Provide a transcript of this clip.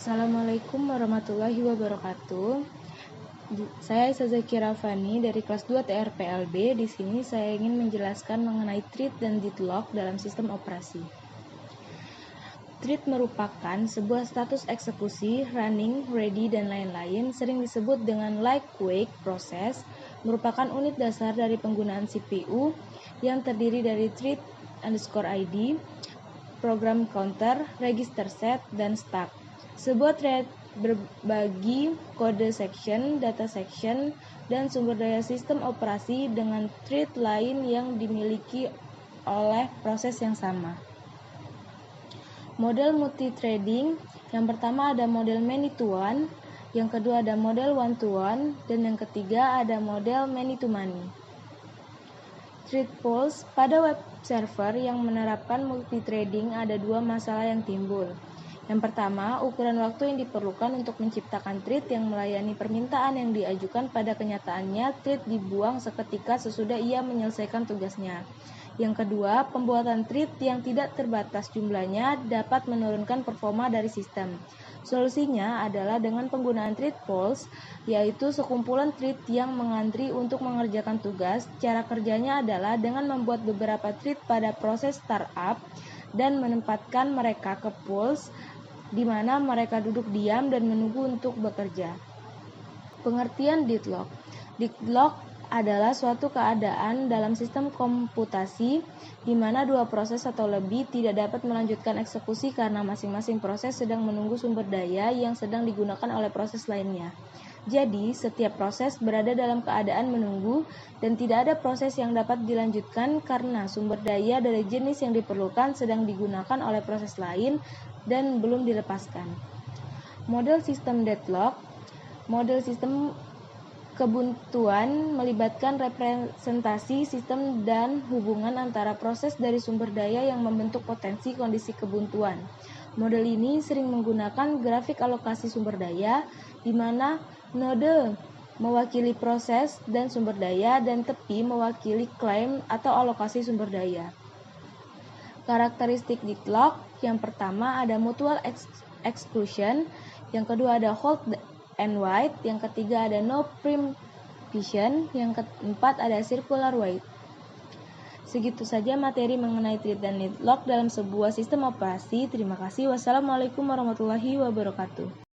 Assalamualaikum warahmatullahi wabarakatuh. Saya Zakira Fani dari kelas 2 TRPLB. Di sini saya ingin menjelaskan mengenai thread dan deadlock dalam sistem operasi. Thread merupakan sebuah status eksekusi, running, ready, dan lain-lain, sering disebut dengan like, wait, proses, merupakan unit dasar dari penggunaan CPU yang terdiri dari thread _id, program counter, register set, dan stack. Sebuah thread berbagi kode section, data section, dan sumber daya sistem operasi dengan thread lain yang dimiliki oleh proses yang sama. Model multithreading, yang pertama ada model many to one, yang kedua ada model one to one, dan yang ketiga ada model many to many. Thread pools pada web server yang menerapkan multithreading ada dua masalah yang timbul. Yang pertama, ukuran waktu yang diperlukan untuk menciptakan thread yang melayani permintaan yang diajukan pada kenyataannya thread dibuang seketika sesudah ia menyelesaikan tugasnya. Yang kedua, pembuatan thread yang tidak terbatas jumlahnya dapat menurunkan performa dari sistem. Solusinya adalah dengan penggunaan thread pools, yaitu sekumpulan thread yang mengantri untuk mengerjakan tugas. Cara kerjanya adalah dengan membuat beberapa thread pada proses startup dan menempatkan mereka ke pools di mana mereka duduk diam dan menunggu untuk bekerja. Pengertian deadlock. Deadlock adalah suatu keadaan dalam sistem komputasi di mana dua proses atau lebih tidak dapat melanjutkan eksekusi karena masing-masing proses sedang menunggu sumber daya yang sedang digunakan oleh proses lainnya. Jadi, setiap proses berada dalam keadaan menunggu dan tidak ada proses yang dapat dilanjutkan karena sumber daya dari jenis yang diperlukan sedang digunakan oleh proses lain dan belum dilepaskan. Model sistem deadlock. Model sistem kebuntuan melibatkan representasi sistem dan hubungan antara proses dari sumber daya yang membentuk potensi kondisi kebuntuan. Model ini sering menggunakan grafik alokasi sumber daya, di mana node mewakili proses dan sumber daya dan tepi mewakili klaim atau alokasi sumber daya. Karakteristik deadlock, yang pertama ada mutual exclusion, yang kedua ada hold and wait, yang ketiga ada no preemption, yang keempat ada circular wait. Segitu saja materi mengenai thread dan deadlock dalam sebuah sistem operasi. Terima kasih. Wassalamualaikum warahmatullahi wabarakatuh.